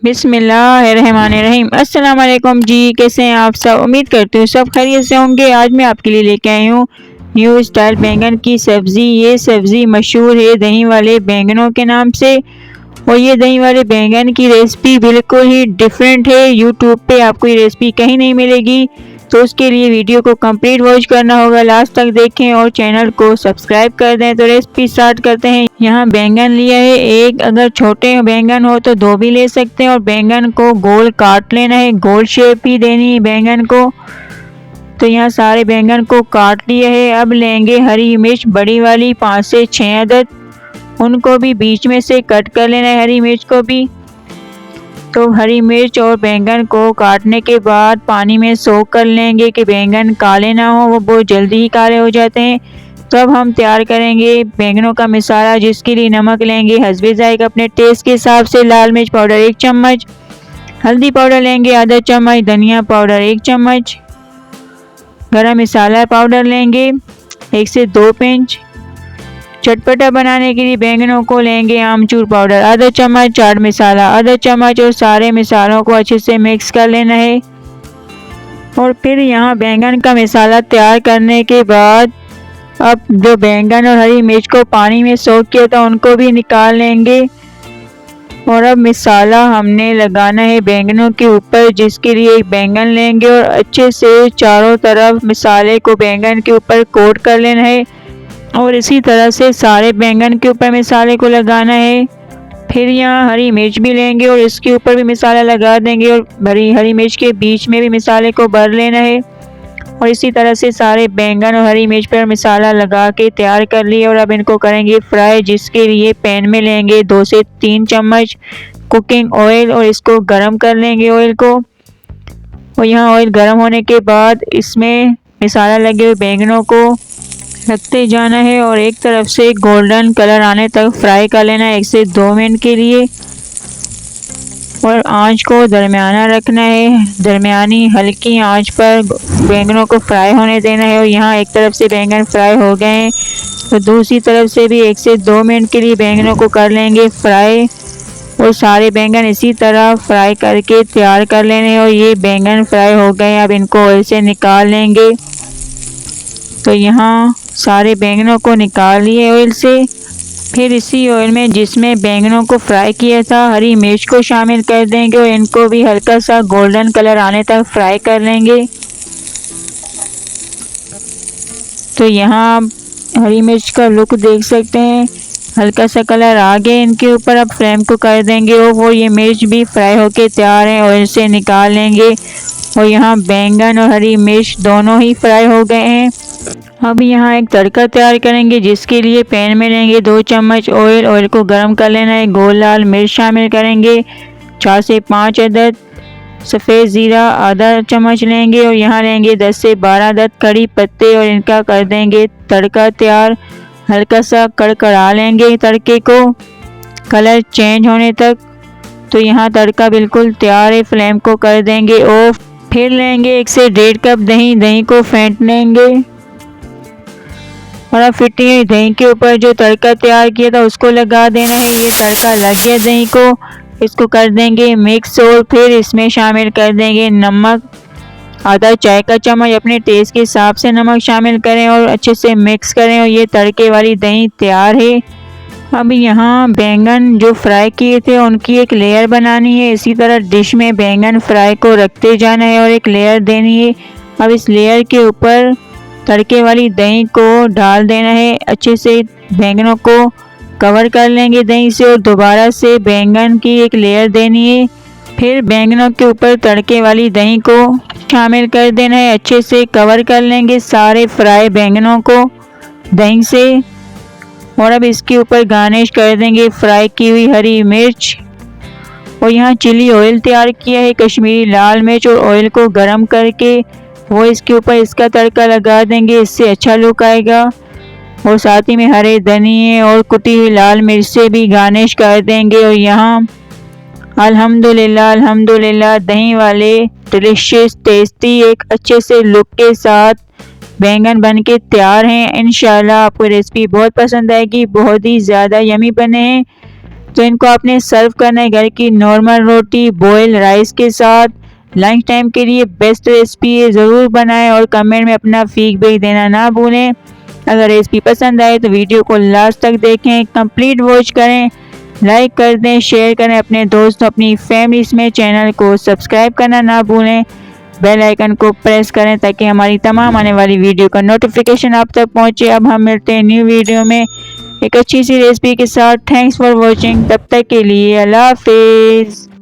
बिस्मिल्लाहिर्रहमानिर्रहीम। अस्सलाम वालेकुम जी, कैसे हैं आप सब। उम्मीद करती हूँ सब खैरियत से होंगे। आज मैं आपके लिए लेके आई हूँ न्यू स्टाइल बैंगन की सब्ज़ी। ये सब्ज़ी मशहूर है दही वाले बैंगनों के नाम से, और ये दही वाले बैंगन की रेसिपी बिल्कुल ही डिफरेंट है। यूट्यूब पे आपको ये रेसिपी कहीं नहीं मिलेगी, तो उसके लिए वीडियो को कंप्लीट वॉच करना होगा, लास्ट तक देखें और चैनल को सब्सक्राइब कर दें। तो रेसिपी स्टार्ट करते हैं। यहाँ बैंगन लिया है एक, अगर छोटे बैंगन हो तो दो भी ले सकते हैं। और बैंगन को गोल काट लेना है, गोल शेप ही देनी है बैंगन को। तो यहाँ सारे बैंगन को काट लिया है। अब लेंगे हरी मिर्च बड़ी वाली 5 से 6 अदद, उनको भी बीच में से कट कर लेना है, हरी मिर्च को भी। तो हरी मिर्च और बैंगन को काटने के बाद पानी में सोख कर लेंगे कि बैंगन काले ना हो, वो बहुत जल्दी ही काले हो जाते हैं। तो अब हम तैयार करेंगे बैंगनों का मसाला, जिसके लिए नमक लेंगे हस्बे जायका अपने टेस्ट के हिसाब से, लाल मिर्च पाउडर 1 चम्मच, हल्दी पाउडर लेंगे आधा चम्मच, धनिया पाउडर 1 चम्मच, गरम मसाला पाउडर लेंगे 1 से 2 पिंच। चटपटा बनाने के लिए बैंगनों को लेंगे आमचूर पाउडर आधा चम्मच, चाट मसाला आधा चम्मच, और सारे मसालों को अच्छे से मिक्स कर लेना है। और फिर यहाँ बैंगन का मसाला तैयार करने के बाद अब जो बैंगन और हरी मिर्च को पानी में सोख किया था उनको भी निकाल लेंगे। और अब मसाला हमने लगाना है बैंगनों के ऊपर, जिसके लिए एक बैंगन लेंगे और अच्छे से चारों तरफ मसाले को बैंगन के ऊपर कोट कर लेना है। और इसी तरह से सारे बैंगन के ऊपर मसाले को लगाना है। फिर यहाँ हरी मिर्च भी लेंगे और इसके ऊपर भी मसाला लगा देंगे, और हरी मिर्च के बीच में भी मसाले को भर लेना है। और इसी तरह से सारे बैंगन और हरी मिर्च पर मसाला लगा के तैयार कर लिए। और अब इनको करेंगे फ्राई, जिसके लिए पैन में लेंगे 2 से 3 चम्मच कुकिंग ऑयल और इसको गरम कर लेंगे ऑयल को। और यहाँ ऑयल गरम होने के बाद इसमें मसाला लगे हुए बैंगनों को रखते जाना है और एक तरफ से गोल्डन कलर आने तक फ्राई कर लेना है 1 से 2 मिनट के लिए। और आंच को दरमियाना रखना है, दरमियानी हल्की आंच पर बैंगनों को फ्राई होने देना है। और यहाँ एक तरफ से बैंगन फ्राई हो गए हैं, तो दूसरी तरफ से भी 1 से 2 मिनट के लिए बैंगनों को कर लेंगे फ्राई। और सारे बैंगन इसी तरह फ्राई करके तैयार कर लेने हैं। और ये बैंगन फ्राई हो गए, अब इनको ऑयल से निकाल लेंगे। तो यहाँ सारे बैंगनों को निकाल लिए ऑयल से। फिर इसी ऑयल में जिसमें बैंगनों को फ्राई किया था हरी मिर्च को शामिल कर देंगे और इनको भी हल्का सा गोल्डन कलर आने तक फ्राई कर लेंगे। तो यहाँ हरी मिर्च का लुक देख सकते हैं, हल्का सा कलर आ गया इनके ऊपर। अब फ्लेम को कर देंगे और ये मिर्च भी फ्राई होके तैयार है, ऑयल से निकाल लेंगे। और यहाँ बैंगन और हरी मिर्च दोनों ही फ्राई हो गए हैं। अब यहाँ एक तड़का तैयार करेंगे, जिसके लिए पैन में लेंगे 2 चम्मच ऑयल, ऑयल को गर्म कर लेना है। गोल लाल मिर्च शामिल करेंगे 4 से 5 अदद, सफ़ेद ज़ीरा आधा चम्मच लेंगे। और यहाँ लेंगे 10 से 12 अदद कड़ी पत्ते और इनका कर देंगे तड़का तैयार। हल्का सा कड़कड़ा लेंगे तड़के को कलर चेंज होने तक। तो यहाँ तड़का बिल्कुल तैयार है, फ्लेम को कर देंगे ऑफ। फिर लेंगे 1 से 1.5 कप दही, दही को फेंट लेंगे। और अब फिर दही के ऊपर जो तड़का तैयार किया था उसको लगा देना है। ये तड़का लग गया दही को, इसको कर देंगे मिक्स। और फिर इसमें शामिल कर देंगे नमक आधा चाय का चम्मच, अपने टेस्ट के हिसाब से नमक शामिल करें और अच्छे से मिक्स करें। और ये तड़के वाली दही तैयार है। अब यहाँ बैंगन जो फ्राई किए थे उनकी एक लेयर बनानी है। इसी तरह डिश में बैंगन फ्राई को रखते जाना है और एक लेयर देनी है। अब इस लेयर के ऊपर तड़के वाली दही को डाल देना है, अच्छे से बैंगनों को कवर कर लेंगे दही से। और दोबारा से बैंगन की एक लेयर देनी है। फिर बैंगनों के ऊपर तड़के वाली दही को शामिल कर देना है, अच्छे से कवर कर लेंगे सारे फ्राई बैंगनों को दही से। और अब इसके ऊपर गार्निश कर देंगे फ्राई की हुई हरी मिर्च। और यहाँ चिली ऑयल तैयार किया है, कश्मीरी लाल मिर्च और ऑयल को गरम करके वो इसके ऊपर इसका तड़का लगा देंगे, इससे अच्छा लुक आएगा। और साथ ही में हरे धनिए और कुटी हुई लाल मिर्च से भी गार्निश कर देंगे। और यहाँ अल्हम्दुलिल्लाह अल्हम्दुलिल्लाह दही वाले डिलीशियस टेस्टी एक अच्छे से लुक के साथ बैंगन बन के तैयार हैं। इंशाल्लाह आपको रेसिपी बहुत पसंद आएगी, बहुत ही ज़्यादा यमी बने हैं। तो इनको आपने सर्व करना है घर की नॉर्मल रोटी बॉयल राइस के साथ। लंच टाइम के लिए बेस्ट रेसिपी है, ज़रूर बनाएं और कमेंट में अपना फीडबैक देना ना भूलें। अगर रेसिपी पसंद आए तो वीडियो को लास्ट तक देखें, कंप्लीट वॉच करें, लाइक कर दें, शेयर करें अपने दोस्तों अपनी फैमिलीज में। चैनल को सब्सक्राइब करना ना भूलें, बेल आइकन को प्रेस करें ताकि हमारी तमाम आने वाली वीडियो का नोटिफिकेशन आप तक पहुंचे। अब हम मिलते हैं न्यू वीडियो में एक अच्छी सी रेसिपी के साथ। थैंक्स फॉर वॉचिंग, तब तक के लिए अल्लाह हाफिज़।